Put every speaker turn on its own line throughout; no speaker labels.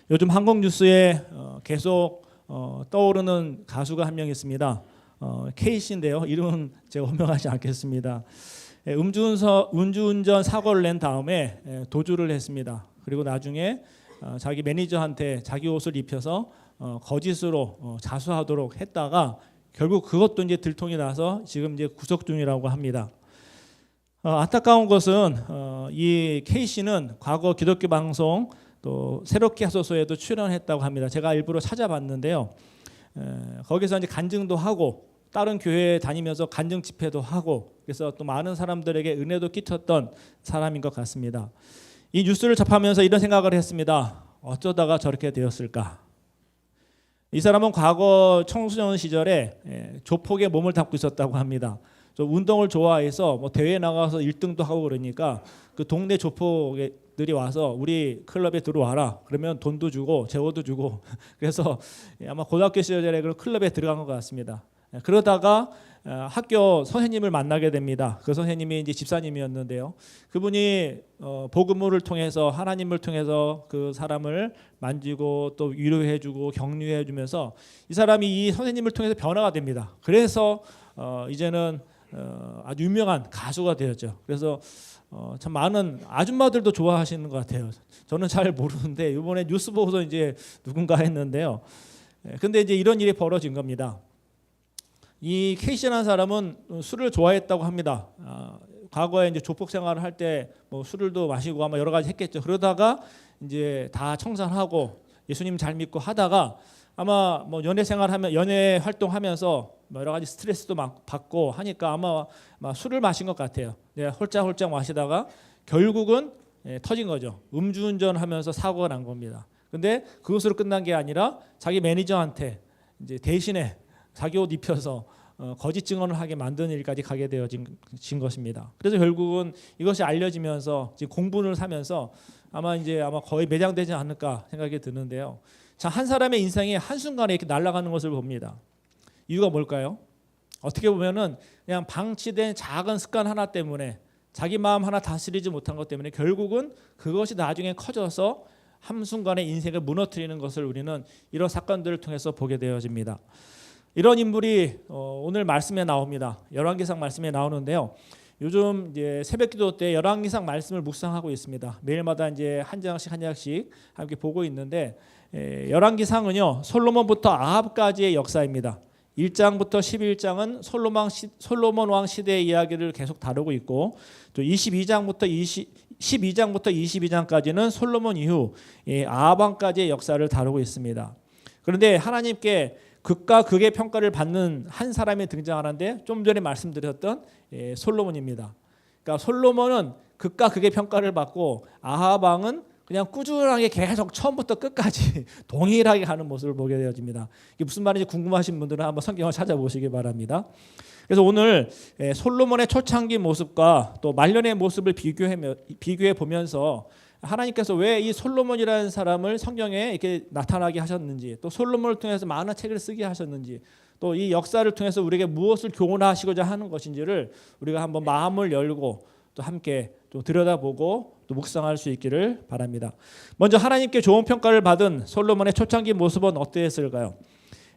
요즘 한국 뉴스에 계속 떠오르는 가수가 한 명 있습니다. K씨인데요. 이름은 제가 호명하지 않겠습니다. 음주운전 사고를 낸 다음에 도주를 했습니다. 그리고 나중에 자기 매니저한테 자기 옷을 입혀서 거짓으로 자수하도록 했다가 결국 그것도 이제 들통이 나서 지금 이제 구속 중이라고 합니다. 안타까운 것은 이 K씨는 과거 기독교 방송 또 새롭게 하소서에도 출연했다고 합니다. 제가 일부러 찾아봤는데요. 거기서 이제 간증도 하고 다른 교회에 다니면서 간증 집회도 하고 그래서 또 많은 사람들에게 은혜도 끼쳤던 사람인 것 같습니다. 이 뉴스를 접하면서 이런 생각을 했습니다. 어쩌다가 저렇게 되었을까? 이 사람은 과거 청소년 시절에 조폭에 몸을 담고 있었다고 합니다. 운동을 좋아해서 뭐 대회에 나가서 1등도 하고 그러니까 그 동네 조폭들이 와서 우리 클럽에 들어와라. 그러면 돈도 주고 재워도 주고 그래서 아마 고등학교 시절에 그 클럽에 들어간 것 같습니다. 그러다가 학교 선생님을 만나게 됩니다. 그 선생님이 이제 집사님이었는데요. 그분이 복음을 통해서 하나님을 통해서 그 사람을 만지고 또 위로해주고 격려해주면서 이 사람이 이 선생님을 통해서 변화가 됩니다. 그래서 이제는 아주 유명한 가수가 되었죠. 그래서 참 많은 아줌마들도 좋아하시는 것 같아요. 저는 잘 모르는데 이번에 뉴스 보고서 이제 누군가 했는데요. 근데 이제 이런 일이 벌어진 겁니다. 이 K씨라는 사람은 술을 좋아했다고 합니다. 과거에 이제 조폭 생활을 할 때 뭐 술도 마시고 아마 여러 가지 했겠죠. 그러다가 이제 다 청산하고 예수님 잘 믿고 하다가 아마 뭐 연애 생활하면 연애 활동하면서 여러 가지 스트레스도 막 받고 하니까 아마 술을 마신 것 같아요. 홀짝홀짝 마시다가 결국은 터진 거죠. 음주운전하면서 사고가 난 겁니다. 근데 그것으로 끝난 게 아니라 자기 매니저한테 이제 대신에 자기 옷 입혀서 거짓 증언을 하게 만드는 일까지 가게 되어진 것입니다. 그래서 결국은 이것이 알려지면서 지금 공분을 사면서 아마 거의 매장되지 않을까 생각이 드는데요. 자, 한 사람의 인생이 한순간에 이렇게 날아가는 것을 봅니다. 이유가 뭘까요? 어떻게 보면은 그냥 방치된 작은 습관 하나 때문에 자기 마음 하나 다스리지 못한 것 때문에 결국은 그것이 나중에 커져서 한순간에 인생을 무너뜨리는 것을 우리는 이런 사건들을 통해서 보게 되어집니다. 이런 인물이 오늘 말씀에 나옵니다. 열왕기상 말씀에 나오는데요. 요즘 이제 새벽기도 때 열왕기상 말씀을 묵상하고 있습니다. 매일마다 이제 한 장씩 함께 보고 있는데 열왕기상은요 솔로몬부터 아합까지의 역사입니다. 1장부터 11장은 솔로몬 왕 시대의 이야기를 계속 다루고 있고 또 12장부터 22장까지는 솔로몬 이후 아합 왕까지의 역사를 다루고 있습니다. 그런데 하나님께 극과 극의 평가를 받는 한 사람이 등장하는데 좀 전에 말씀드렸던 솔로몬입니다. 그러니까 솔로몬은 극과 극의 평가를 받고 아합 왕은 그냥 꾸준하게 계속 처음부터 끝까지 동일하게 가는 모습을 보게 되어집니다. 이게 무슨 말인지 궁금하신 분들은 한번 성경을 찾아보시기 바랍니다. 그래서 오늘 솔로몬의 초창기 모습과 또 말년의 모습을 비교해 보면서 하나님께서 왜 이 솔로몬이라는 사람을 성경에 이렇게 나타나게 하셨는지 또 솔로몬을 통해서 많은 책을 쓰게 하셨는지 또 이 역사를 통해서 우리에게 무엇을 교훈하시고자 하는 것인지를 우리가 한번 마음을 열고 또 함께 또 들여다보고 또 묵상할 수 있기를 바랍니다. 먼저 하나님께 좋은 평가를 받은 솔로몬의 초창기 모습은 어떠했을까요?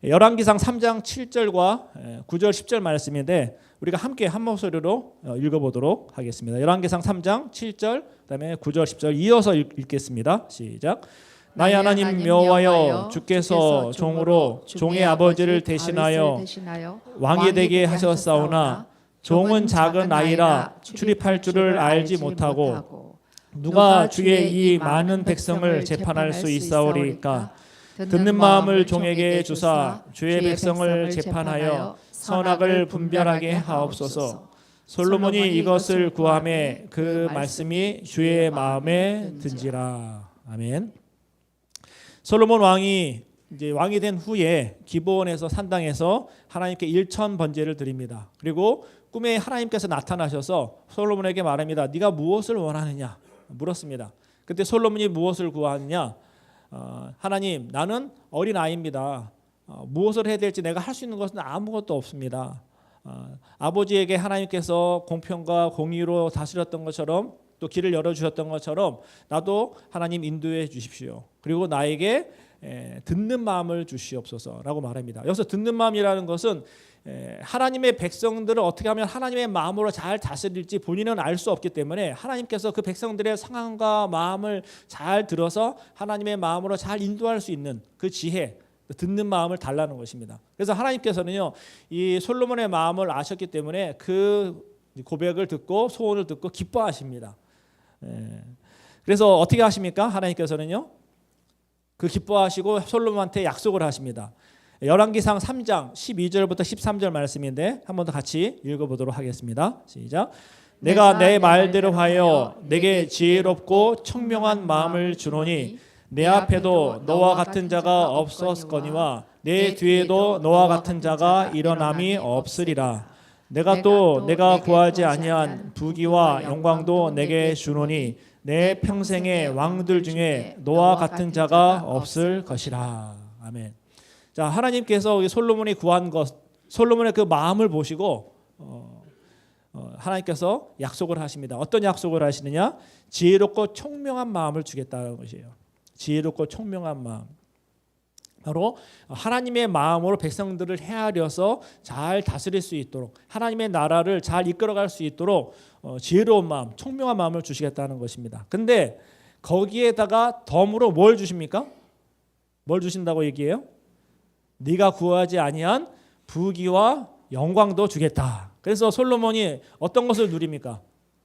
열왕기상 3장 7절과 9절 10절 말씀인데 우리가 함께 한 목소리로 읽어보도록 하겠습니다. 열왕기상 3장 7절 그다음에 9절 10절 이어서 읽겠습니다. 시작. 나의 하나님 여호와여 주께서 종으로 종의 아버지를 대신하여 왕이 되게 하셨사오나 종은 작은 아이라 출입할 줄을 알지 못하고 누가 주의 이 많은 백성을 재판할 수 있사오리까. 듣는 마음을 종에게 주사 주의 백성을 재판하여 선악을 분별하게 하옵소서. 솔로몬이 이것을 구하매 그 말씀이 주의 마음에 든지라. 아멘. 솔로몬 왕이 이제 왕이 된 후에 기브온에서 산당에서 하나님께 일천 번제를 드립니다. 그리고 꿈에 하나님께서 나타나셔서 솔로몬에게 말합니다. 네가 무엇을 원하느냐 물었습니다. 그때 솔로몬이 무엇을 구하느냐? 하나님, 나는 어린 아이입니다. 무엇을 해야 될지 내가 할 수 있는 것은 아무것도 없습니다. 아버지에게 하나님께서 공평과 공의로 다스렸던 것처럼 또 길을 열어주셨던 것처럼 나도 하나님 인도해 주십시오. 그리고 나에게 듣는 마음을 주시옵소서라고 말합니다. 여기서 듣는 마음이라는 것은 하나님의 백성들을 어떻게 하면 하나님의 마음으로 잘 다스릴지 본인은 알 수 없기 때문에 하나님께서 그 백성들의 상황과 마음을 잘 들어서 하나님의 마음으로 잘 인도할 수 있는 그 지혜, 듣는 마음을 달라는 것입니다. 그래서 하나님께서는요, 이 솔로몬의 마음을 아셨기 때문에 그 고백을 듣고 소원을 듣고 기뻐하십니다. 그래서 어떻게 하십니까? 하나님께서는요, 그 기뻐하시고 솔로몬한테 약속을 하십니다. 열왕기상 3장 12절부터 13절 말씀인데 한 번 더 같이 읽어보도록 하겠습니다. 시작. 내가 내 말대로 하여 내게 지혜롭고 청명한 마음을 주노니 내 앞에도 너와 같은 자가 없었거니와 내 뒤에도 너와 같은 자가 일어남이 없으리라. 내가 또 내가 구하지 아니한 부귀와 영광도 내게 주노니 내 평생의 왕들 중에 너와 같은 자가 없을 것이라. 아멘. 자, 하나님께서 솔로몬이 구한 것, 솔로몬의 그 마음을 보시고 하나님께서 약속을 하십니다. 어떤 약속을 하시느냐? 지혜롭고 총명한 마음을 주겠다는 것이에요. 지혜롭고 총명한 마음. 바로 하나님의 마음으로 백성들을 헤아려서 잘 다스릴 수 있도록, 하나님의 나라를 잘 이끌어갈 수 있도록 지혜로운 마음, 총명한 마음을 주시겠다는 것입니다. 근데 거기에다가 덤으로 뭘 주십니까? 뭘 주신다고 얘기해요? 네가 구하지 아니한 부귀와 영광도 주겠다. 그래서 솔로몬이 어떤 것을 누립니까?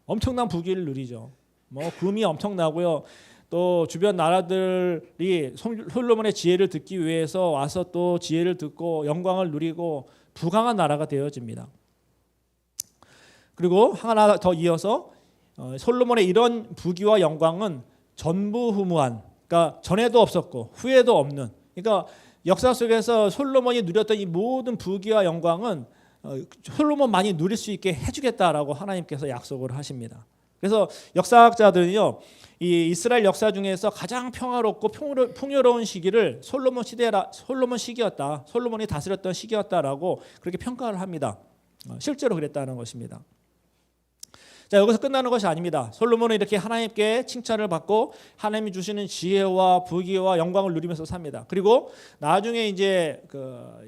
엄청난 부귀를 누리죠. 뭐 금이 엄청나고요. 또 주변 나라들이 솔로몬의 지혜를 듣기 위해서 와서 또 지혜를 듣고 영광을 누리고 부강한 나라가 되어집니다. 그리고 하나 더 이어서 솔로몬의 이런 부귀와 영광은 전무후무한, 그러니까 전에도 없었고 후에도 없는, 그러니까 역사 속에서 솔로몬이 누렸던 이 모든 부귀와 영광은 솔로몬만이 누릴 수 있게 해주겠다라고 하나님께서 약속을 하십니다. 그래서 역사학자들은요, 이 이스라엘 역사 중에서 가장 평화롭고 풍요로운 시기를 솔로몬 시기였다, 솔로몬이 다스렸던 시기였다라고 그렇게 평가를 합니다. 실제로 그랬다는 것입니다. 자, 여기서 끝나는 것이 아닙니다. 솔로몬은 이렇게 하나님께 칭찬을 받고 하나님이 주시는 지혜와 부귀와 영광을 누리면서 삽니다. 그리고 나중에 이제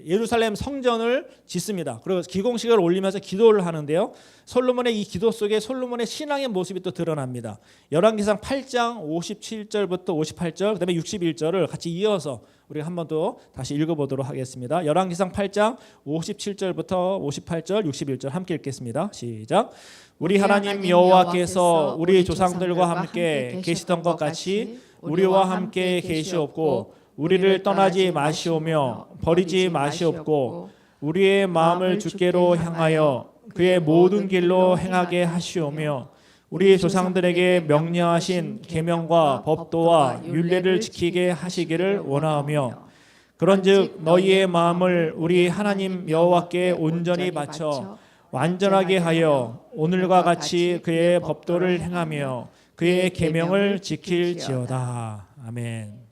예루살렘 성전을 짓습니다. 그리고 기공식을 올리면서 기도를 하는데요. 솔로몬의 이 기도 속에 솔로몬의 신앙의 모습이 또 드러납니다. 열왕기상 8장 57절부터 58절, 그다음에 61절을 같이 이어서 우리가 한 번 더 다시 읽어보도록 하겠습니다. 열왕기상 8장 57절부터 58절, 61절 함께 읽겠습니다. 시작. 우리 하나님 여호와께서 우리 조상들과 함께 계시던 것 같이 우리와 함께 계시옵고 우리를 떠나지 마시오며 버리지 마시옵고 우리의 마음을 주께로 향하여 그의 모든 길로 행하게 하시오며 우리 조상들에게 명령하신 계명과 법도와 율례를 지키게 하시기를 원하오며 그런즉 너희의 마음을 우리 하나님 여호와께 온전히 바쳐 완전하게 하여 오늘과 같이 그의 법도를 행하며 그의 계명을 지킬지어다. 아멘.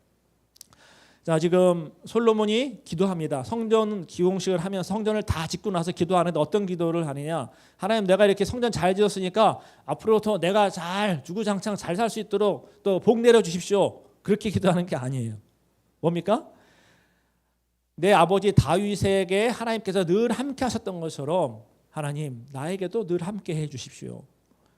자, 지금 솔로몬이 기도합니다. 성전 기공식을 하면 성전을 다 짓고 나서 기도하는데 어떤 기도를 하느냐? 하나님, 내가 이렇게 성전 잘 지었으니까 앞으로부터 내가 잘 주구장창 잘 살 수 있도록 또 복 내려 주십시오. 그렇게 기도하는 게 아니에요. 뭡니까? 내 아버지 다윗에게 하나님께서 늘 함께 하셨던 것처럼 하나님, 나에게도 늘 함께 해 주십시오.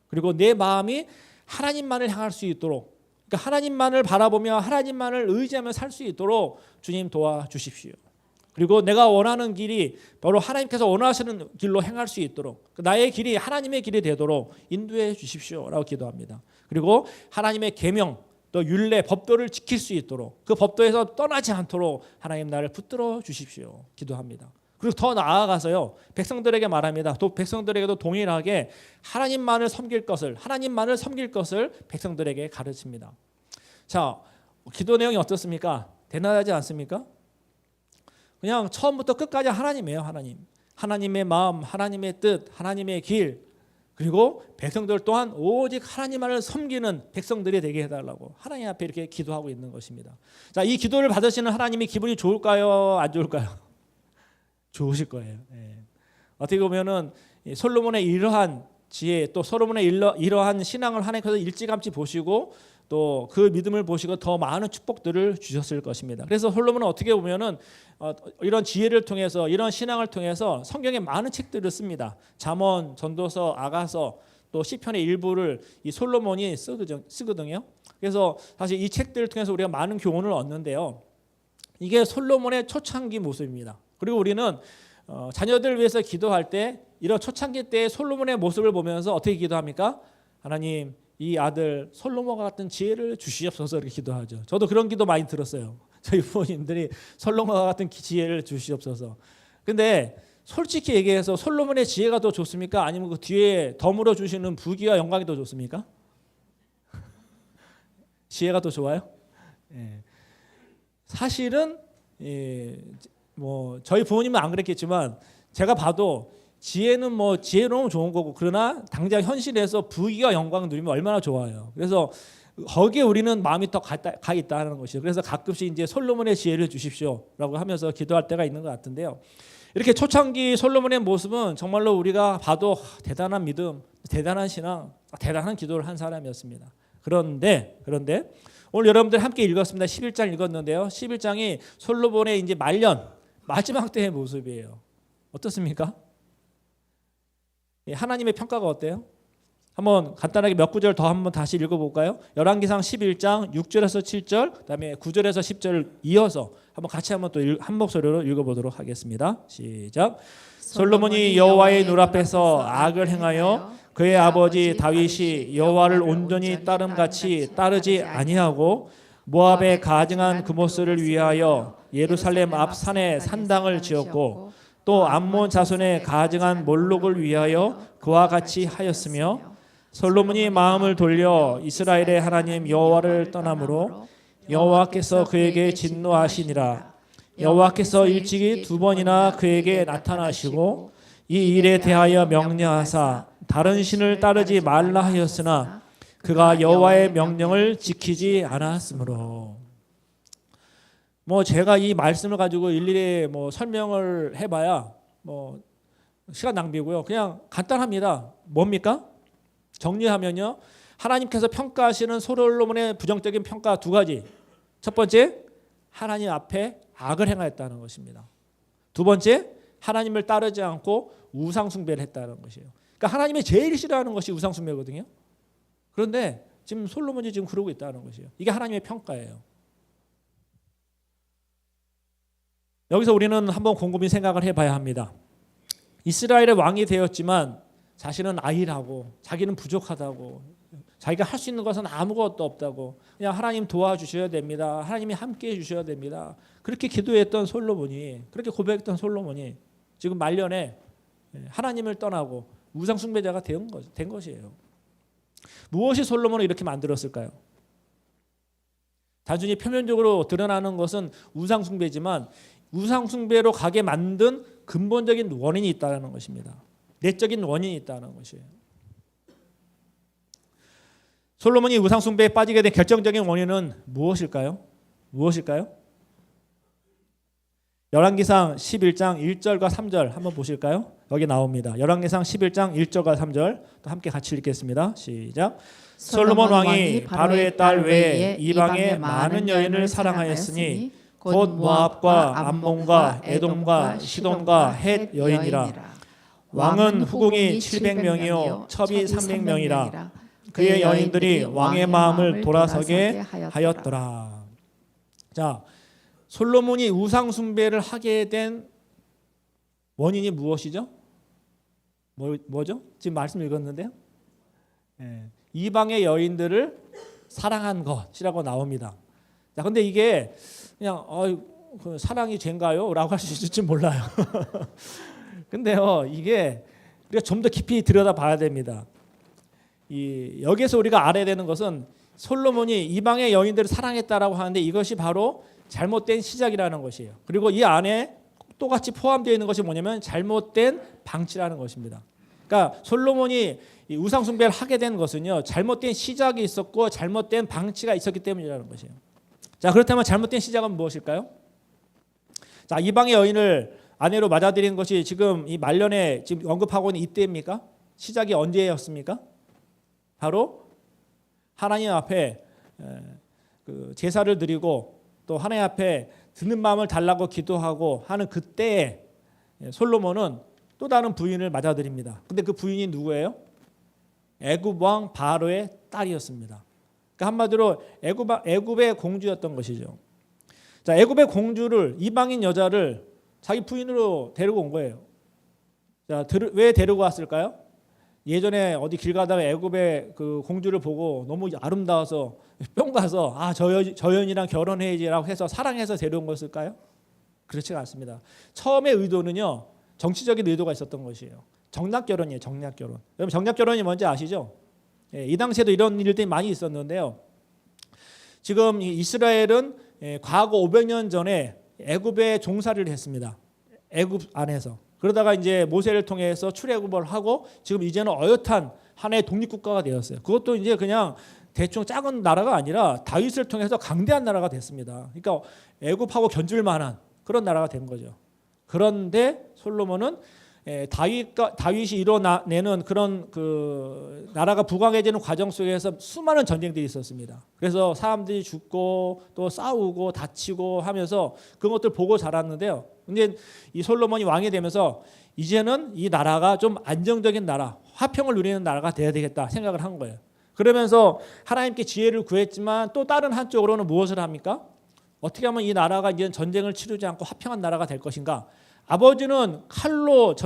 그리고 내 마음이 하나님만을 향할 수 있도록, 그러니까 하나님만을 바라보며 하나님만을 의지하며 살 수 있도록 주님 도와주십시오. 그리고 내가 원하는 길이 바로 하나님께서 원하시는 길로 행할 수 있도록, 나의 길이 하나님의 길이 되도록 인도해 주십시오라고 기도합니다. 그리고 하나님의 계명, 또 율례, 법도를 지킬 수 있도록, 그 법도에서 떠나지 않도록 하나님 나를 붙들어 주십시오 기도합니다. 그리고 더 나아가서요, 백성들에게 말합니다. 또 백성들에게도 동일하게 하나님만을 섬길 것을 백성들에게 가르칩니다. 자, 기도 내용이 어떻습니까? 대단하지 않습니까? 그냥 처음부터 끝까지 하나님이에요. 하나님의 마음, 하나님의 뜻, 하나님의 길, 그리고 백성들 또한 오직 하나님만을 섬기는 백성들이 되게 해달라고 하나님 앞에 이렇게 기도하고 있는 것입니다. 자, 이 기도를 받으시는 하나님이 기분이 좋을까요? 안 좋을까요? 좋으실 거예요. 어떻게 보면은 솔로몬의 이러한 지혜, 또 솔로몬의 이러한 신앙을 하나님께서 일찌감치 보시고 또 그 믿음을 보시고 더 많은 축복들을 주셨을 것입니다. 그래서 솔로몬은 어떻게 보면은 이런 지혜를 통해서, 이런 신앙을 통해서 성경에 많은 책들을 씁니다. 잠언, 전도서, 아가서, 또 시편의 일부를 이 솔로몬이 쓰거든요. 그래서 사실 이 책들을 통해서 우리가 많은 교훈을 얻는데요. 이게 솔로몬의 초창기 모습입니다. 그리고 우리는 자녀들을 위해서 기도할 때 이런 초창기 때의 솔로몬의 모습을 보면서 어떻게 기도합니까? 하나님, 이 아들 솔로몬과 같은 지혜를 주시옵소서, 이렇게 기도하죠. 저도 그런 기도 많이 들었어요. 저희 부모님들이 솔로몬과 같은 지혜를 주시옵소서. 근데 솔직히 얘기해서 솔로몬의 지혜가 더 좋습니까? 아니면 그 뒤에 덤으로 주시는 부귀와 영광이 더 좋습니까? 지혜가 더 좋아요? 예. 사실은 뭐 저희 부모님은 안 그랬겠지만 제가 봐도 지혜는 뭐 지혜로우면 좋은 거고, 그러나 당장 현실에서 부귀와 영광을 누리면 얼마나 좋아요. 그래서 거기에 우리는 마음이 더 가 있다는 것이죠. 그래서 가끔씩 이제 솔로몬의 지혜를 주십시오라고 하면서 기도할 때가 있는 것 같은데요. 이렇게 초창기 솔로몬의 모습은 정말로 우리가 봐도 대단한 믿음, 대단한 신앙, 대단한 기도를 한 사람이었습니다. 그런데 오늘 여러분들 함께 읽었습니다. 11장 읽었는데요. 11장이 솔로몬의 이제 마지막 때의 모습이에요. 어떻습니까? 하나님의 평가가 어때요? 한번 간단하게 몇 구절 더 한번 다시 읽어볼까요? 열왕기상 11장 6절에서 7절, 그다음에 9절에서 10절을 이어서 한번 같이 한번 또 한 목소리로 읽어보도록 하겠습니다. 시작. 솔로몬이 여호와의 눈앞에서 악을 행하여 그의 아버지 다윗이 여호와를 온전히 따름같이 따르지 아니하고 모압에 가증한 그모스를 위하여 예루살렘 앞 산에 산당을 지었고 또 암몬 자손의 가증한 몰록을 위하여 그와 같이 하였으며 솔로몬이 마음을 돌려 이스라엘의 하나님 여호와를 떠나므로 여호와께서 그에게 진노하시니라. 여호와께서 일찍이 2번이나 그에게 나타나시고 이 일에 대하여 명령하사 다른 신을 따르지 말라 하였으나 그가 여호와의 명령을 지키지 않았으므로. 뭐 제가 이 말씀을 가지고 일일이 뭐 설명을 해봐야 뭐 시간 낭비고요. 그냥 간단합니다. 뭡니까? 정리하면요, 하나님께서 평가하시는 솔로몬의 부정적인 평가 두 가지. 첫 번째, 하나님 앞에 악을 행하였다는 것입니다. 두 번째, 하나님을 따르지 않고 우상 숭배를 했다는 것이에요. 그러니까 하나님이 제일 싫어하는 것이 우상 숭배거든요. 그런데 지금 솔로몬이 지금 그러고 있다는 것이에요. 이게 하나님의 평가예요. 여기서 우리는 한번 곰곰이 생각을 해봐야 합니다. 이스라엘의 왕이 되었지만 자신은 아이라고, 자기는 부족하다고, 자기가 할 수 있는 것은 아무것도 없다고, 그냥 하나님 도와주셔야 됩니다, 하나님이 함께해 주셔야 됩니다, 그렇게 기도했던 솔로몬이, 그렇게 고백했던 솔로몬이 지금 말년에 하나님을 떠나고 우상 숭배자가 된 것이에요. 무엇이 솔로몬을 이렇게 만들었을까요? 단순히 표면적으로 드러나는 것은 우상 숭배지만 우상 숭배로 가게 만든 근본적인 원인이 있다는 것입니다. 내적인 원인이 있다는 것이에요. 솔로몬이 우상 숭배에 빠지게 된 결정적인 원인은 무엇일까요? 열왕기상 11장 1절과 3절 한번 보실까요? 여기 나옵니다. 열왕기상 11장 1절과 3절 또 함께 같이 읽겠습니다. 시작. 솔로몬 왕이 바로의 딸 외에 이방의 많은 여인을 사랑하였으니 곧 모압과 암몬과 에돔과 시돈과 헷 여인이라. 왕은 후궁이 700명이요 첩이 300명이라. 그의 여인들이 왕의 마음을 돌아서게 하였더라. 자, 솔로몬이 우상 숭배를 하게 된 원인이 무엇이죠? 뭐죠? 지금 말씀 읽었는데요. 이방의 여인들을 사랑한 것이라고 나옵니다. 자, 근데 이게 그냥 그 사랑이 죄인가요? 라고 할 수 있을지 몰라요. 근데요, 이게 우리가 좀 더 깊이 들여다봐야 됩니다. 여기서 우리가 알아야 되는 것은 솔로몬이 이방의 여인들을 사랑했다라고 하는데 이것이 바로 잘못된 시작이라는 것이에요. 그리고 이 안에 똑같이 포함되어 있는 것이 뭐냐면 잘못된 방치라는 것입니다. 그러니까 솔로몬이 우상 숭배를 하게 된 것은요, 잘못된 시작이 있었고 잘못된 방치가 있었기 때문이라는 것이에요. 자, 그렇다면 잘못된 시작은 무엇일까요? 자, 이방의 여인을 아내로 맞아들이는 것이 지금 이 말년에 지금 언급하고 있는 이때입니까? 시작이 언제였습니까? 바로 하나님 앞에 그 제사를 드리고 또 하나님 앞에 드는 마음을 달라고 기도하고 하는 그때에 솔로몬은 또 다른 부인을 맞아들입니다. 근데 그 부인이 누구예요? 애굽 왕 바로의 딸이었습니다. 그러니까 한마디로 애굽의 공주였던 것이죠. 자, 애굽의 공주를, 이방인 여자를 자기 부인으로 데리고 온 거예요. 자, 왜 데리고 왔을까요? 예전에 어디 길 가다가 애굽의 그 공주를 보고 너무 아름다워서 뿅 가서 저 여인이랑 결혼해야지라고 해서 사랑해서 데려온 것일까요? 그렇지가 않습니다. 처음의 의도는요, 정치적인 의도가 있었던 것이에요. 정략결혼이에요. 정략결혼. 여러분 정략결혼이 뭔지 아시죠? 이 당시에도 이런 일들이 많이 있었는데요. 지금 이스라엘은 과거 500년 전에 애굽에 종살이를 했습니다. 애굽 안에서. 그러다가 이제 모세를 통해서 출애굽을 하고 지금 이제는 어엿한 하나의 독립국가가 되었어요. 그것도 이제 그냥 대충 작은 나라가 아니라 다윗을 통해서 강대한 나라가 됐습니다. 그러니까 애굽하고 견줄 만한 그런 나라가 된 거죠. 그런데 솔로몬은 다윗이 이뤄내는 그런 그 나라가 부강해지는 과정 속에서 수많은 전쟁들이 있었습니다. 그래서 사람들이 죽고 또 싸우고 다치고 하면서 그런 것들 보고 자랐는데요. 근데 이 솔로몬이 왕이 되면서 이제는 이 나라가 좀 안정적인 나라, 화평을 누리는 나라가 돼야 되겠다 생각을 한 거예요. 그러면서 하나님께 지혜를 구했지만 또 다른 한쪽으로는 무엇을 합니까? 어떻게 하면 이 나라가 이제 전쟁을 치르지 않고 화평한 나라가 될 것인가? 아버지는 칼로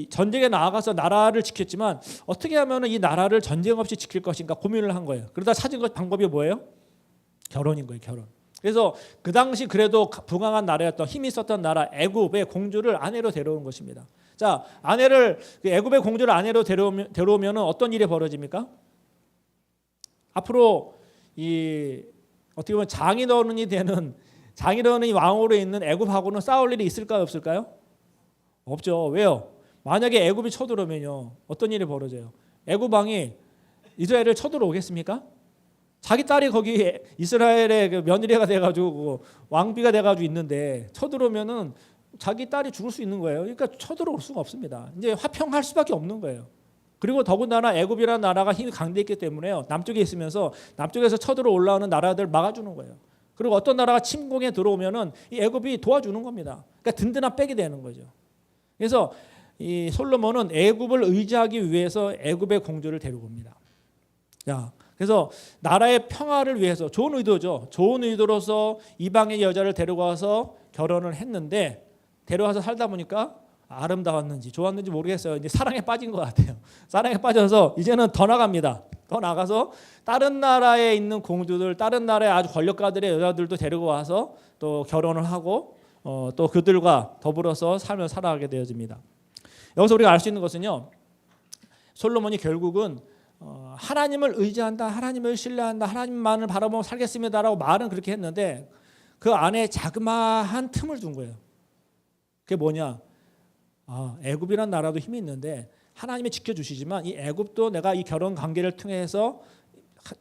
전쟁에 나아가서 나라를 지켰지만 어떻게 하면 이 나라를 전쟁 없이 지킬 것인가 고민을 한 거예요. 그러다 찾은 방법이 뭐예요? 결혼인 거예요. 결혼. 그래서 그 당시 그래도 부강한 나라였던 힘이 있었던 나라 애굽의 공주를 아내로 데려온 것입니다. 자, 애굽의 공주를 아내로 데려오면 어떤 일이 벌어집니까? 앞으로 어떻게 보면 장인어른이 왕으로 있는 애굽하고는 싸울 일이 있을까요? 없을까요? 없죠. 왜요? 만약에 애굽이 쳐들어오면요. 어떤 일이 벌어져요? 애굽 왕이 이스라엘을 쳐들어오겠습니까? 자기 딸이 거기 이스라엘의 그 며느리가 돼가지고 왕비가 돼가지고 있는데 쳐들어오면은 자기 딸이 죽을 수 있는 거예요. 그러니까 쳐들어올 수가 없습니다. 이제 화평할 수밖에 없는 거예요. 그리고 더군다나 애굽이라는 나라가 힘이 강대했기 때문에요. 남쪽에 있으면서 남쪽에서 쳐들어 올라오는 나라들 막아주는 거예요. 그리고 어떤 나라가 침공에 들어오면은 이 애굽이 도와주는 겁니다. 그러니까 든든한 백이 되는 거죠. 그래서 이 솔로몬은 애굽을 의지하기 위해서 애굽의 공주를 데리고 옵니다. 자, 그래서 나라의 평화를 위해서 좋은 의도죠. 좋은 의도로서 이방의 여자를 데려와서 결혼을 했는데 데려와서 살다 보니까 아름다웠는지 좋았는지 모르겠어요. 이제 사랑에 빠진 것 같아요. 사랑에 빠져서 이제는 더 나갑니다. 더 나가서 다른 나라에 있는 공주들, 다른 나라의 아주 권력가들의 여자들도 데리고 와서 또 결혼을 하고 또 그들과 더불어서 삶을 살아가게 되어집니다. 여기서 우리가 알 수 있는 것은요. 솔로몬이 결국은 하나님을 의지한다, 하나님을 신뢰한다, 하나님만을 바라보고 살겠습니다라고 말은 그렇게 했는데 그 안에 자그마한 틈을 둔 거예요. 그게 뭐냐? 애굽이라는 나라도 힘이 있는데 하나님이 지켜주시지만 이 애굽도 내가 이 결혼 관계를 통해서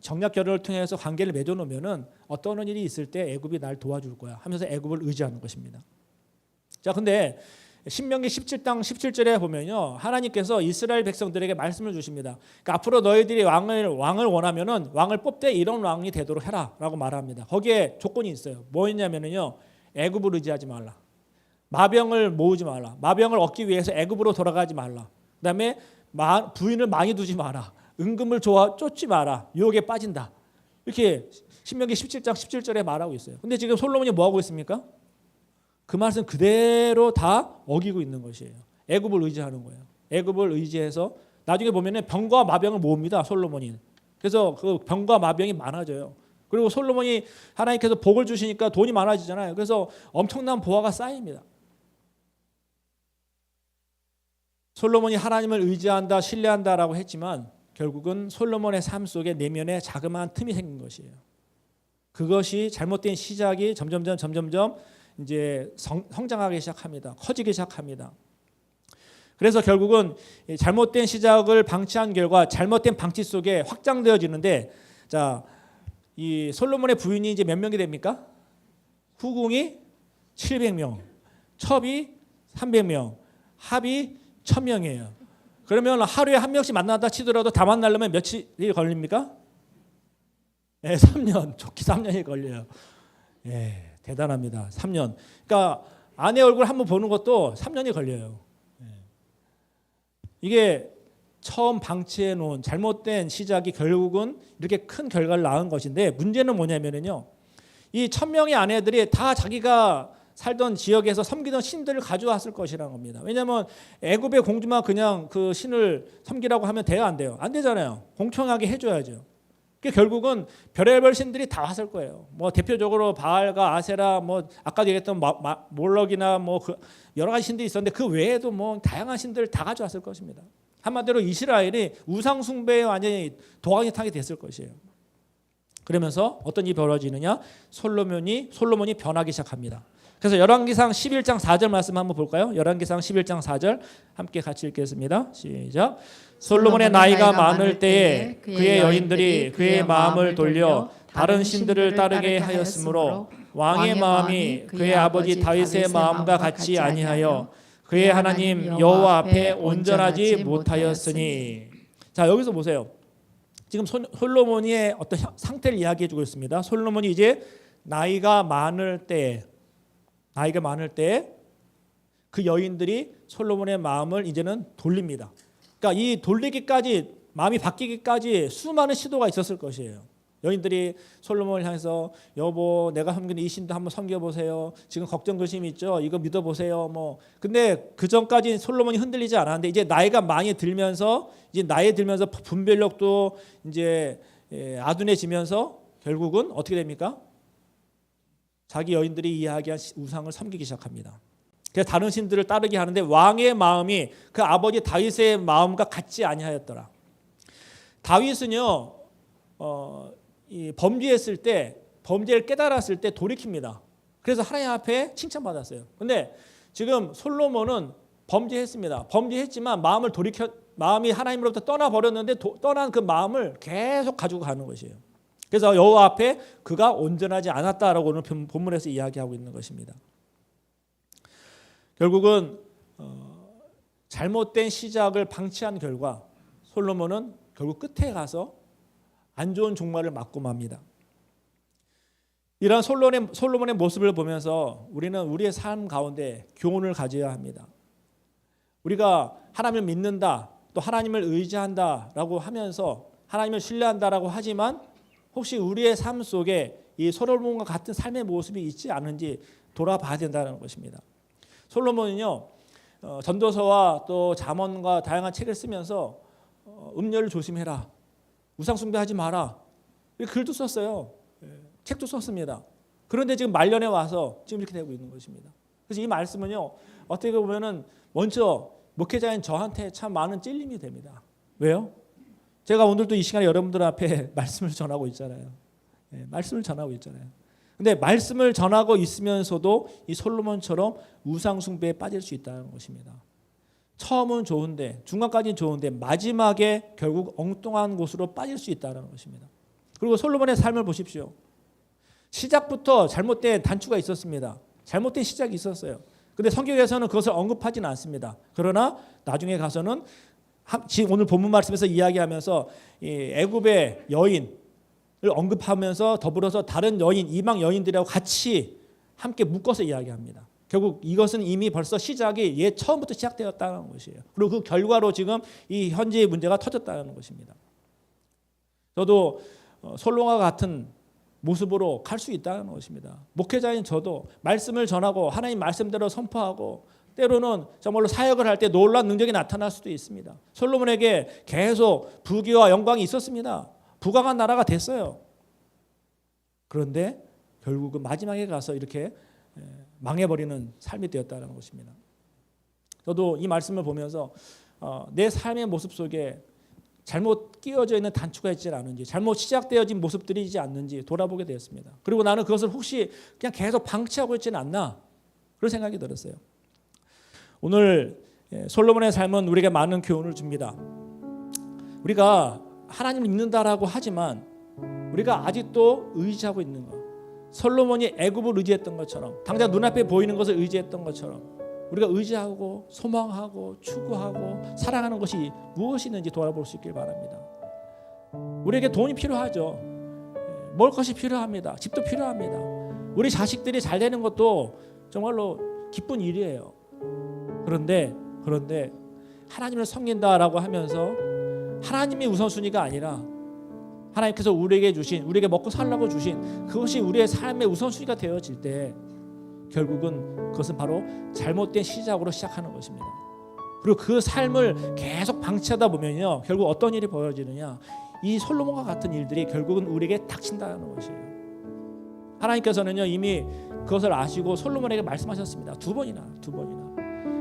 정략 결혼을 통해서 관계를 맺어놓으면은 어떤 일이 있을 때 애굽이 날 도와줄 거야 하면서 애굽을 의지하는 것입니다. 자, 근데 신명기 17장 17절에 보면요, 하나님께서 이스라엘 백성들에게 말씀을 주십니다. 그러니까 앞으로 너희들이 왕을 원하면은 왕을 뽑되 이런 왕이 되도록 해라라고 말합니다. 거기에 조건이 있어요. 뭐였냐면은요, 애굽을 의지하지 말라. 마병을 모으지 말라. 마병을 얻기 위해서 애굽으로 돌아가지 말라. 그다음에 부인을 많이 두지 마라. 은금을 쫓지 마라. 유혹에 빠진다. 이렇게 신명기 17장 17절에 말하고 있어요. 근데 지금 솔로몬이 뭐 하고 있습니까? 그 말씀 그대로 다 어기고 있는 것이에요. 애굽을 의지하는 거예요. 애굽을 의지해서 나중에 보면은 병과 마병을 모읍니다. 솔로몬이. 그래서 그 병과 마병이 많아져요. 그리고 솔로몬이 하나님께서 복을 주시니까 돈이 많아지잖아요. 그래서 엄청난 보화가 쌓입니다. 솔로몬이 하나님을 의지한다, 신뢰한다라고 했지만 결국은 솔로몬의 삶 속에 내면에 자그마한 틈이 생긴 것이에요. 그것이 잘못된 시작이 점점 이제 성장하기 시작합니다. 커지기 시작합니다. 그래서 결국은 잘못된 시작을 방치한 결과 잘못된 방치 속에 확장되어지는데, 자, 이 솔로몬의 부인이 이제 몇 명이 됩니까? 후궁이 700명, 첩이 300명, 합이 1000명이에요. 그러면 하루에 한 명씩 만나다 치더라도 다 만나려면 며칠이 걸립니까? 3년, 좋게 3년이 걸려요. 대단합니다. 3년. 그러니까 아내 얼굴 한번 보는 것도 3년이 걸려요. 이게 처음 방치해 놓은 잘못된 시작이 결국은 이렇게 큰 결과를 낳은 것인데, 문제는 뭐냐면요, 이 1000명의 아내들이 다 자기가 살던 지역에서 섬기던 신들을 가져왔을 것이라는 겁니다. 왜냐하면 애굽의 공주만 그냥 그 신을 섬기라고 하면 돼요, 안 돼요? 안 되잖아요. 공평하게 해줘야죠. 그러니까 결국은 별의별 신들이 다 왔을 거예요. 뭐 대표적으로 바알과 아세라, 뭐 아까 얘기했던 몰럭이나 뭐 그 여러 가지 신들이 있었는데, 그 외에도 뭐 다양한 신들을 다 가져왔을 것입니다. 한마디로 이스라엘이 우상 숭배에 완전히 도가니 타게 됐을 것이에요. 그러면서 어떤 일이 벌어지느냐? 솔로몬이 변하기 시작합니다. 그래서 열왕기상 11장 4절 말씀 한번 볼까요? 열왕기상 11장 4절 함께 같이 읽겠습니다. 시작. 솔로몬의 나이가 많을 때에 그의 여인들이 그의 마음을 돌려 다른 신들을 따르게 하였으므로 왕의 마음이 그의 아버지 다윗의 마음과 같이 아니하여 그의 하나님 여호와 앞에 온전하지 못하였으니. 자, 여기서 보세요. 지금 솔로몬의 어떤 상태를 이야기해 주고 있습니다. 솔로몬이 이제 나이가 많을 때 그 여인들이 솔로몬의 마음을 이제는 돌립니다. 그러니까 이 돌리기까지, 마음이 바뀌기까지 수많은 시도가 있었을 것이에요. 여인들이 솔로몬을 향해서 여보, 내가 섬기는 이 신도 한번 섬겨보세요. 지금 걱정 근심이 있죠. 이거 믿어보세요. 뭐 근데 그 전까지 솔로몬이 흔들리지 않았는데, 이제 나이가 많이 들면서 분별력도 이제 아둔해지면서 결국은 어떻게 됩니까? 자기 여인들이 이야기한 우상을 섬기기 시작합니다. 그래서 다른 신들을 따르게 하는데, 왕의 마음이 그 아버지 다윗의 마음과 같지 아니하였더라. 다윗은요, 이 범죄했을 때, 범죄를 깨달았을 때 돌이킵니다. 그래서 하나님 앞에 칭찬받았어요. 근데 지금 솔로몬은 범죄했습니다. 범죄했지만 마음이 하나님으로부터 떠나버렸는데, 떠난 그 마음을 계속 가지고 가는 것이에요. 그래서 여호와 앞에 그가 온전하지 않았다라고 오늘 본문에서 이야기하고 있는 것입니다. 결국은 잘못된 시작을 방치한 결과 솔로몬은 결국 끝에 가서 안 좋은 종말을 맞고 맙니다. 이러한 솔로몬의 모습을 보면서 우리는 우리의 삶 가운데 교훈을 가져야 합니다. 우리가 하나님을 믿는다, 또 하나님을 의지한다라고 하면서 하나님을 신뢰한다라고 하지만, 혹시 우리의 삶 속에 이 솔로몬과 같은 삶의 모습이 있지 않은지 돌아봐야 된다는 것입니다. 솔로몬은요, 전도서와 또 잠언과 다양한 책을 쓰면서 음녀를 조심해라, 우상 숭배하지 마라, 글도 썼어요. 책도 썼습니다. 그런데 지금 말년에 와서 지금 이렇게 되고 있는 것입니다. 그래서 이 말씀은요, 어떻게 보면은 먼저 목회자인 저한테 참 많은 찔림이 됩니다. 왜요? 제가 오늘도 이 시간에 여러분들 앞에 말씀을 전하고 있잖아요. 말씀을 전하고 있잖아요. 근데 말씀을 전하고 있으면서도 이 솔로몬처럼 우상 숭배에 빠질 수 있다는 것입니다. 처음은 좋은데, 중간까지는 좋은데, 마지막에 결국 엉뚱한 곳으로 빠질 수 있다는 것입니다. 그리고 솔로몬의 삶을 보십시오. 시작부터 잘못된 단추가 있었습니다. 잘못된 시작이 있었어요. 근데 성경에서는 그것을 언급하지는 않습니다. 그러나 나중에 가서는 지금 오늘 본문 말씀에서 이야기하면서 이 애굽의 여인을 언급하면서 더불어서 다른 여인, 이방 여인들하고 같이 함께 묶어서 이야기합니다. 결국 이것은 이미 벌써 시작이 처음부터 시작되었다는 것이에요. 그리고 그 결과로 지금 이 현재의 문제가 터졌다는 것입니다. 저도 솔로몬과 같은 모습으로 갈 수 있다는 것입니다. 목회자인 저도 말씀을 전하고 하나님 말씀대로 선포하고, 때로는 정말로 사역을 할 때 놀라운 능력이 나타날 수도 있습니다. 솔로몬에게 계속 부귀와 영광이 있었습니다. 부강한 나라가 됐어요. 그런데 결국은 마지막에 가서 이렇게 망해버리는 삶이 되었다는 것입니다. 저도 이 말씀을 보면서 내 삶의 모습 속에 잘못 끼워져 있는 단추가 있지 않은지, 잘못 시작되어진 모습들이 있지 않는지 돌아보게 되었습니다. 그리고 나는 그것을 혹시 그냥 계속 방치하고 있지는 않나, 그런 생각이 들었어요. 오늘 솔로몬의 삶은 우리에게 많은 교훈을 줍니다. 우리가 하나님을 믿는다라고 하지만 우리가 아직도 의지하고 있는 것, 솔로몬이 애굽을 의지했던 것처럼, 당장 눈앞에 보이는 것을 의지했던 것처럼, 우리가 의지하고 소망하고 추구하고 사랑하는 것이 무엇이 있는지 돌아볼 수 있길 바랍니다. 우리에게 돈이 필요하죠. 먹을 것이 필요합니다. 집도 필요합니다. 우리 자식들이 잘 되는 것도 정말로 기쁜 일이에요. 그런데 하나님을 섬긴다라고 하면서 하나님이 우선순위가 아니라 하나님께서 우리에게 주신, 우리에게 먹고 살라고 주신 그것이 우리의 삶의 우선순위가 되어질 때 결국은 그것은 바로 잘못된 시작으로 시작하는 것입니다. 그리고 그 삶을 계속 방치하다 보면요, 결국 어떤 일이 벌어지느냐, 이 솔로몬과 같은 일들이 결국은 우리에게 닥친다는 것이에요. 하나님께서는요 이미 그것을 아시고 솔로몬에게 말씀하셨습니다. 두 번이나.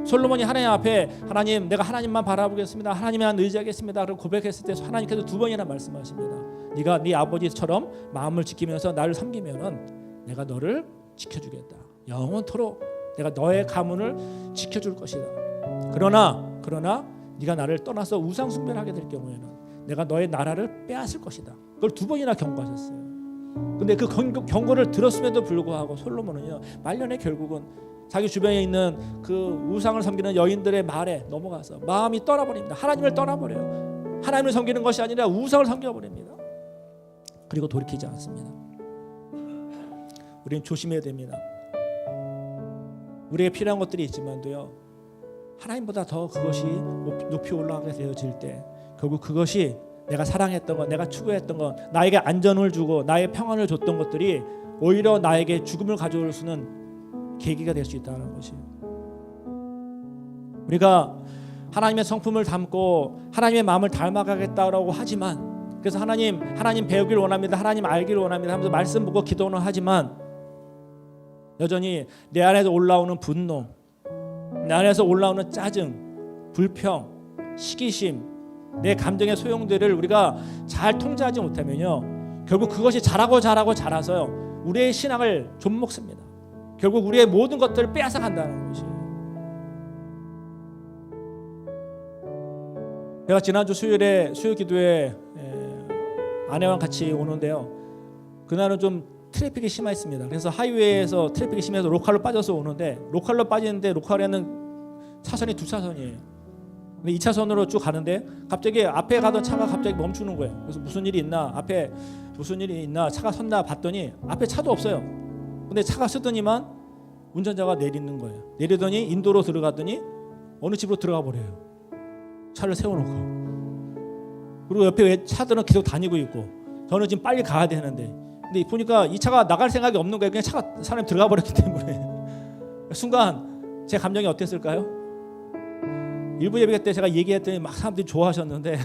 솔로몬이 하나님 앞에 하나님, 내가 하나님만 바라보겠습니다. 하나님만 의지하겠습니다. 그리고 고백했을 때 하나님께서 두 번이나 말씀하십니다. 네가 네 아버지처럼 마음을 지키면서 나를 섬기면은 내가 너를 지켜주겠다. 영원토록 내가 너의 가문을 지켜줄 것이다. 그러나 네가 나를 떠나서 우상 숭배를 하게 될 경우에는 내가 너의 나라를 빼앗을 것이다. 그걸 두 번이나 경고하셨어요. 근데 그 경고를 들었음에도 불구하고 솔로몬은요 말년에 결국은 자기 주변에 있는 그 우상을 섬기는 여인들의 말에 넘어가서 마음이 떠나버립니다. 하나님을 떠나버려요. 하나님을 섬기는 것이 아니라 우상을 섬겨버립니다. 그리고 돌이키지 않습니다. 우리는 조심해야 됩니다. 우리에게 필요한 것들이 있지만도요 하나님보다 더 그것이 높이 올라가게 되어질 때 결국 그것이 내가 사랑했던 것, 내가 추구했던 것, 나에게 안전을 주고 나의 평안을 줬던 것들이 오히려 나에게 죽음을 가져올 수는 계기가 될 수 있다는 것이에요. 우리가 하나님의 성품을 담고 하나님의 마음을 닮아가겠다라고 하지만, 그래서 하나님 배우기를 원합니다, 하나님 알기를 원합니다 하면서 말씀 보고 기도는 하지만 여전히 내 안에서 올라오는 분노, 내 안에서 올라오는 짜증, 불평, 시기심, 내 감정의 소용들을 우리가 잘 통제하지 못하면요 결국 그것이 자라서요 우리의 신앙을 좀먹습니다. 결국 우리의 모든 것들을 빼앗아 간다는 것이에요. 제가 지난주 수요일에 수요 기도에 아내와 같이 오는데요, 그날은 좀 트래픽이 심했습니다. 그래서 하이웨이에서 트래픽이 심해서 로컬로 빠져서 오는데, 로컬로 빠지는데 로컬에는 차선이 두 차선이에요. 근데 2차선으로 쭉 가는데 갑자기 앞에 가던 차가 갑자기 멈추는 거예요. 그래서 무슨 일이 있나, 앞에 무슨 일이 있나, 차가 섰나 봤더니 앞에 차도 없어요. 근데 차가 서더니만 운전자가 내리는 거예요. 내리더니 인도로 들어가더니 어느 집으로 들어가 버려요. 차를 세워놓고. 그리고 옆에 차들은 계속 다니고 있고 저는 지금 빨리 가야 되는데, 근데 보니까 이 차가 나갈 생각이 없는 거예요. 그냥 차가 사람이 들어가 버렸기 때문에. 순간 제 감정이 어땠을까요? 일부 예배 때 제가 얘기했더니 막 사람들이 좋아하셨는데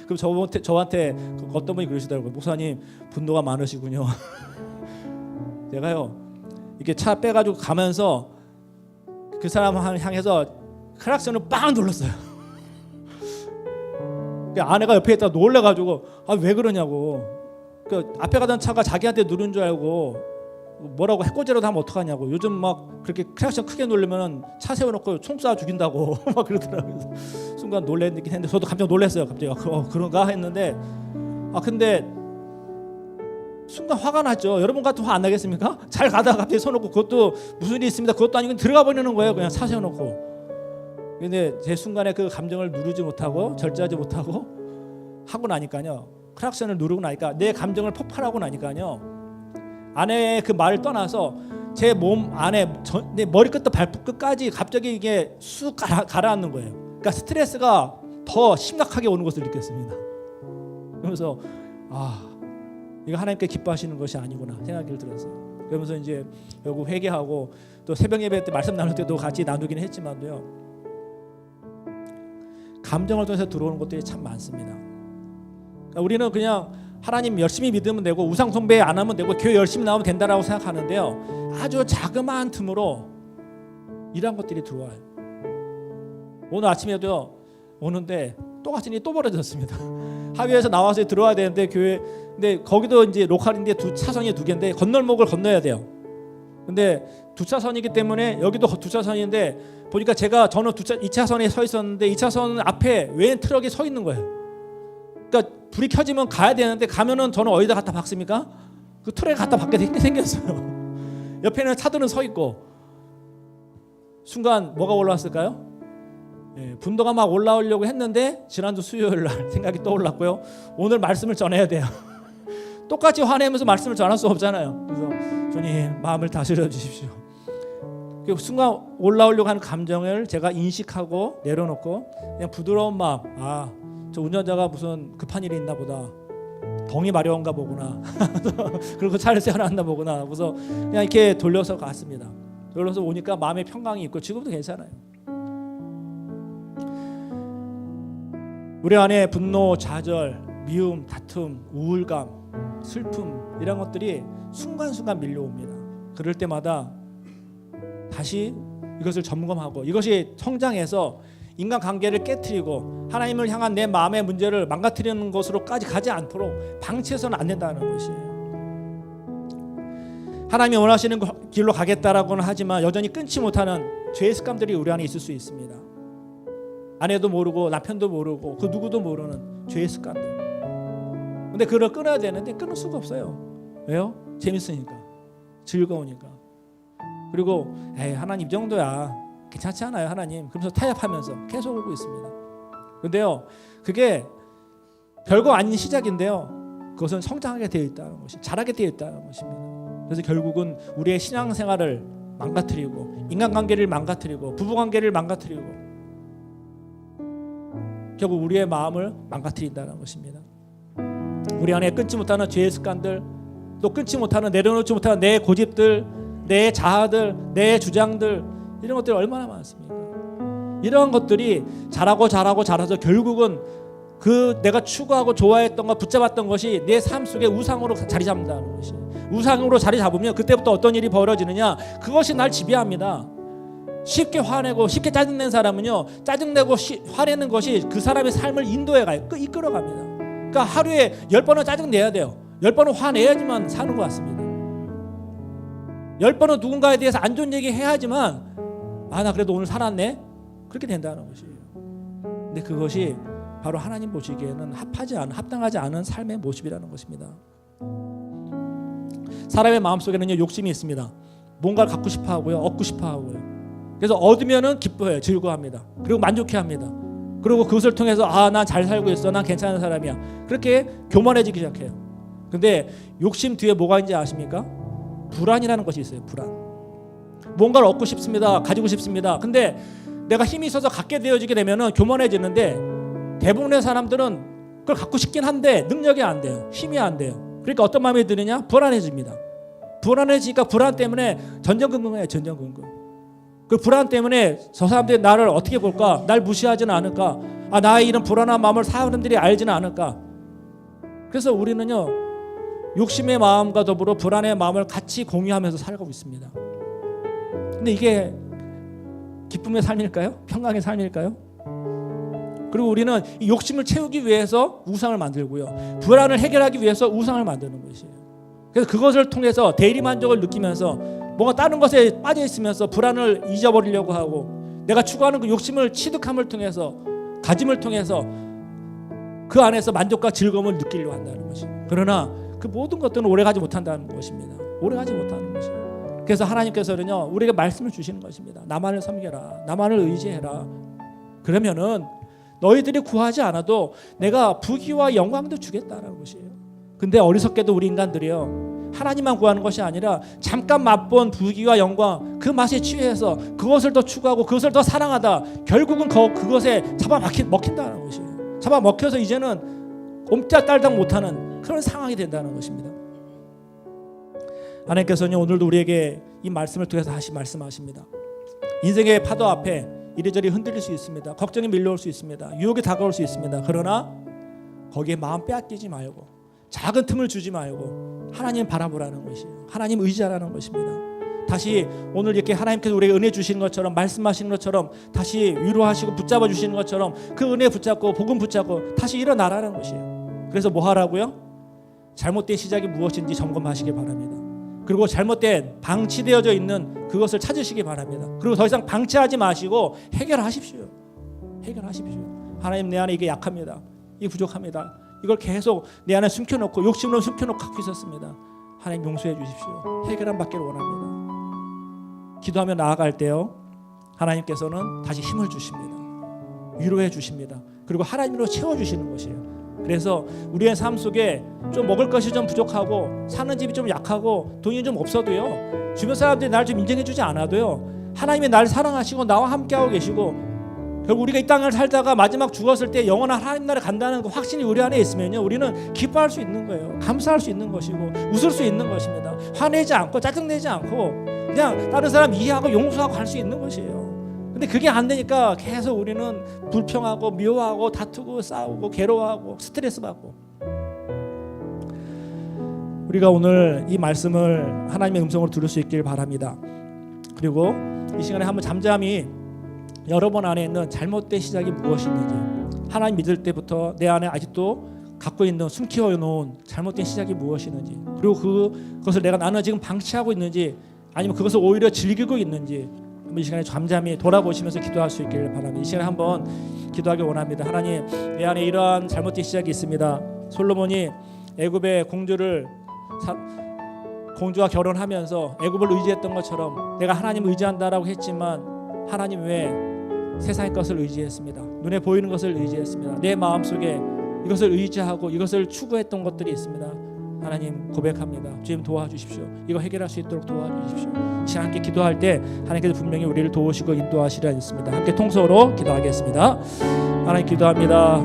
그럼 저한테 어떤 분이 그러시더라고요. 목사님 분노가 많으시군요. 제가요 이렇게 차 빼가지고 가면서 그 사람 향해서 크락션을 빵 눌렀어요. 아내가 옆에 있다가 놀래가지고 왜 그러냐고. 그 앞에 가던 차가 자기한테 누른 줄 알고 뭐라고 해코지라도 하면 어떡하냐고. 요즘 막 그렇게 크락션 크게 누르면 차 세워놓고 총 쏴 죽인다고 막 그러더라고요. 순간 놀랬긴 했는데 저도 깜짝 놀랐어요. 갑자기 그런가 했는데 근데 순간 화가 났죠. 여러분 같은 화 안 나겠습니까? 잘 가다가 갑자기 서놓고 그것도 무슨 일이 있습니다, 그것도 아니고 들어가 버리는 거예요. 그냥 차 세워놓고. 근데 제 순간에 그 감정을 누르지 못하고 절제하지 못하고 하고 나니까요, 크락션을 누르고 나니까 내 감정을 폭발하고 나니까요 아내의 그 말을 떠나서 제 몸 안에 내 머리끝부터 발끝까지 갑자기 이게 쑥 가라앉는 거예요. 그러니까 스트레스가 더 심각하게 오는 것을 느꼈습니다. 그러면서 이거 하나님께 기뻐하시는 것이 아니구나 생각이 들었어요. 그러면서 이제 결국 회개하고 또 새벽 예배 때 말씀 나눌 때도 같이 나누긴 했지만도요, 감정을 통해서 들어오는 것들이 참 많습니다. 그러니까 우리는 그냥 하나님 열심히 믿으면 되고 우상 숭배 안 하면 되고 교회 열심히 나오면 된다라고 생각하는데요, 아주 자그마한 틈으로 이런 것들이 들어와요. 오늘 아침에도 오는데 똑같은 일이 또 벌어졌습니다. 하위에서 나와서 들어와야 되는데 교회, 근데 거기도 이제 로컬인데 두 차선이 두 개인데 건널목을 건너야 돼요. 근데 두 차선이기 때문에 여기도 두 차선인데 보니까 저는 2차선에 서 있었는데 2차선 앞에 웬 트럭이 서 있는 거예요. 그러니까 불이 켜지면 가야 되는데 가면은 저는 어디다 갖다 박습니까? 그 트럭에 갖다 박게 생겼어요. 옆에는 차들은 서 있고. 순간 뭐가 올라왔을까요? 분노가 막 올라오려고 했는데 지난주 수요일 날 생각이 떠올랐고요. 오늘 말씀을 전해야 돼요. 똑같이 화내면서 말씀을 전할 수 없잖아요. 그래서 주님 마음을 다스려 주십시오. 순간 올라오려고 하는 감정을 제가 인식하고 내려놓고 그냥 부드러운 마음, 저 운전자가 무슨 급한 일이 있나 보다, 덩이 마려운가 보구나 그리고 차를 세워놨나 보구나. 그래서 그냥 이렇게 돌려서 갔습니다. 돌려서 오니까 마음의 평강이 있고 지금도 괜찮아요. 우리 안에 분노, 좌절, 미움, 다툼, 우울감, 슬픔 이런 것들이 순간순간 밀려옵니다. 그럴 때마다 다시 이것을 점검하고 이것이 성장해서 인간관계를 깨트리고 하나님을 향한 내 마음의 문제를 망가뜨리는 것으로까지 가지 않도록 방치해서는 안 된다는 것이에요. 하나님이 원하시는 길로 가겠다라고는 하지만 여전히 끊지 못하는 죄의 습관들이 우리 안에 있을 수 있습니다. 아내도 모르고 남편도 모르고 그 누구도 모르는 죄의 습관들. 근데 그걸 끊어야 되는데 끊을 수가 없어요. 왜요? 재밌으니까, 즐거우니까. 그리고 하나님 이 정도야 괜찮지 않아요 하나님, 그러면서 타협하면서 계속 오고 있습니다. 근데요, 그게 별거 아닌 시작인데요, 그것은 성장하게 되어 있다는 것이, 자라게 되어 있다는 것입니다. 그래서 결국은 우리의 신앙생활을 망가뜨리고 인간관계를 망가뜨리고 부부관계를 망가뜨리고 결국 우리의 마음을 망가뜨린다는 것입니다. 우리 안에 끊지 못하는 죄의 습관들, 또 끊지 못하는, 내려놓지 못하는 내 고집들, 내 자아들, 내 주장들, 이런 것들이 얼마나 많습니까? 이런 것들이 자라서 결국은 그 내가 추구하고 좋아했던 것, 붙잡았던 것이 내 삶 속에 우상으로 자리 잡는다는 것이. 우상으로 자리 잡으면 그때부터 어떤 일이 벌어지느냐, 그것이 날 지배합니다. 쉽게 화내고 쉽게 짜증낸 사람은요, 짜증내고 화내는 것이 그 사람의 삶을 인도해가요. 이끌어갑니다. 그러니까 하루에 10번은 짜증내야 돼요. 10번은 화내야지만 사는 것 같습니다. 10번은 누군가에 대해서 안 좋은 얘기 해야지만 나 그래도 오늘 살았네, 그렇게 된다는 것이에요. 근데 그것이 바로 하나님 보시기에는 합당하지 않은 삶의 모습이라는 것입니다. 사람의 마음속에는요, 욕심이 있습니다. 뭔가를 갖고 싶어 하고요, 얻고 싶어 하고요. 그래서 얻으면은 기뻐해요, 즐거워합니다. 그리고 만족해합니다. 그리고 그것을 통해서 난 잘 살고 있어, 난 괜찮은 사람이야, 그렇게 교만해지기 시작해요. 근데 욕심 뒤에 뭐가 있는지 아십니까? 불안이라는 것이 있어요. 불안. 뭔가를 얻고 싶습니다, 가지고 싶습니다. 근데 내가 힘이 있어서 갖게 되어지게 되면은 교만해지는데, 대부분의 사람들은 그걸 갖고 싶긴 한데 능력이 안 돼요, 힘이 안 돼요. 그러니까 어떤 마음이 드느냐? 불안해집니다. 불안해지니까 불안 때문에 전전긍긍해요. 전전긍긍. 그 불안 때문에 저 사람들이 나를 어떻게 볼까? 날 무시하지는 않을까? 나의 이런 불안한 마음을 사람들이 알지는 않을까? 그래서 우리는요, 욕심의 마음과 더불어 불안의 마음을 같이 공유하면서 살고 있습니다. 근데 이게 기쁨의 삶일까요? 평강의 삶일까요? 그리고 우리는 이 욕심을 채우기 위해서 우상을 만들고요, 불안을 해결하기 위해서 우상을 만드는 것이에요. 그래서 그것을 통해서 대리만족을 느끼면서 뭔가 다른 것에 빠져 있으면서 불안을 잊어버리려고 하고, 내가 추구하는 그 욕심을 취득함을 통해서, 가짐을 통해서 그 안에서 만족과 즐거움을 느끼려고 한다는 것이에요. 그러나 그 모든 것들은 오래가지 못한다는 것입니다. 오래가지 못하는 것이에요. 그래서 하나님께서는요, 우리에게 말씀을 주시는 것입니다. 나만을 섬겨라, 나만을 의지해라. 그러면은 너희들이 구하지 않아도 내가 부귀와 영광도 주겠다라는 것이에요. 근데 어리석게도 우리 인간들이요, 하나님만 구하는 것이 아니라 잠깐 맛본 부귀와 영광, 그 맛에 취해서 그것을 더 추구하고 그것을 더 사랑하다 결국은 그것에 먹힌다는 것이에요. 잡아먹혀서 이제는 옴짝달싹 못하는 그런 상황이 된다는 것입니다. 하나님께서는 오늘도 우리에게 이 말씀을 통해서 다시 말씀하십니다. 인생의 파도 앞에 이리저리 흔들릴 수 있습니다. 걱정이 밀려올 수 있습니다. 유혹이 다가올 수 있습니다. 그러나 거기에 마음 빼앗기지 말고, 작은 틈을 주지 말고 하나님 바라보라는 것이에요. 하나님 의지하라는 것입니다. 다시 오늘 이렇게 하나님께서 우리에게 은혜 주시는 것처럼, 말씀하시는 것처럼, 다시 위로하시고 붙잡아 주시는 것처럼 그 은혜 붙잡고 복음 붙잡고 다시 일어나라는 것이에요. 그래서 뭐 하라고요? 잘못된 시작이 무엇인지 점검하시기 바랍니다. 그리고 잘못된 방치되어져 있는 그것을 찾으시기 바랍니다. 그리고 더 이상 방치하지 마시고 해결하십시오. 하나님, 내 안에 이게 약합니다, 이게 부족합니다, 이걸 계속 내 안에 숨겨놓고 욕심으로 숨겨놓고 갖고 있었습니다. 하나님 용서해 주십시오. 해결한 받기를 원합니다. 기도하며 나아갈 때요, 하나님께서는 다시 힘을 주십니다. 위로해 주십니다. 그리고 하나님으로 채워주시는 것이에요. 그래서 우리의 삶 속에 좀 먹을 것이 좀 부족하고 사는 집이 좀 약하고 돈이 좀 없어도요, 주변 사람들이 나를 좀 인정해 주지 않아도요, 하나님이 나를 사랑하시고 나와 함께하고 계시고, 결국 우리가 이 땅을 살다가 마지막 죽었을 때 영원한 하나님 나라에 간다는 그 확신이 우리 안에 있으면요, 우리는 기뻐할 수 있는 거예요. 감사할 수 있는 것이고 웃을 수 있는 것입니다. 화내지 않고 짜증내지 않고 그냥 다른 사람 이해하고 용서하고 갈 수 있는 것이에요. 근데 그게 안 되니까 계속 우리는 불평하고 미워하고 다투고 싸우고 괴로워하고 스트레스 받고. 우리가 오늘 이 말씀을 하나님의 음성으로 들을 수 있길 바랍니다. 그리고 이 시간에 한번 잠잠히 여러분 안에 있는 잘못된 시작이 무엇이 있는지, 하나님 믿을 때부터 내 안에 아직도 갖고 있는 숨기어 놓은 잘못된 시작이 무엇이 있는지, 그리고 그것을 나는 지금 방치하고 있는지 아니면 그것을 오히려 즐기고 있는지 이 시간에 잠잠히 돌아보시면서 기도할 수 있기를 바랍니다. 이 시간에 한번 기도하기 원합니다. 하나님, 내 안에 이러한 잘못된 시작이 있습니다. 솔로몬이 애굽의 공주와 결혼하면서 애굽을 의지했던 것처럼 내가 하나님을 의지한다라고 했지만 하나님 외에 세상의 것을 의지했습니다. 눈에 보이는 것을 의지했습니다. 내 마음속에 이것을 의지하고 이것을 추구했던 것들이 있습니다. 하나님 고백합니다. 주님 도와주십시오. 이거 해결할 수 있도록 도와주십시오. 이 시간 함께 기도할 때 하나님께서 분명히 우리를 도우시고 인도하시려 했습니다. 함께 통성으로 기도하겠습니다. 하나님 기도합니다.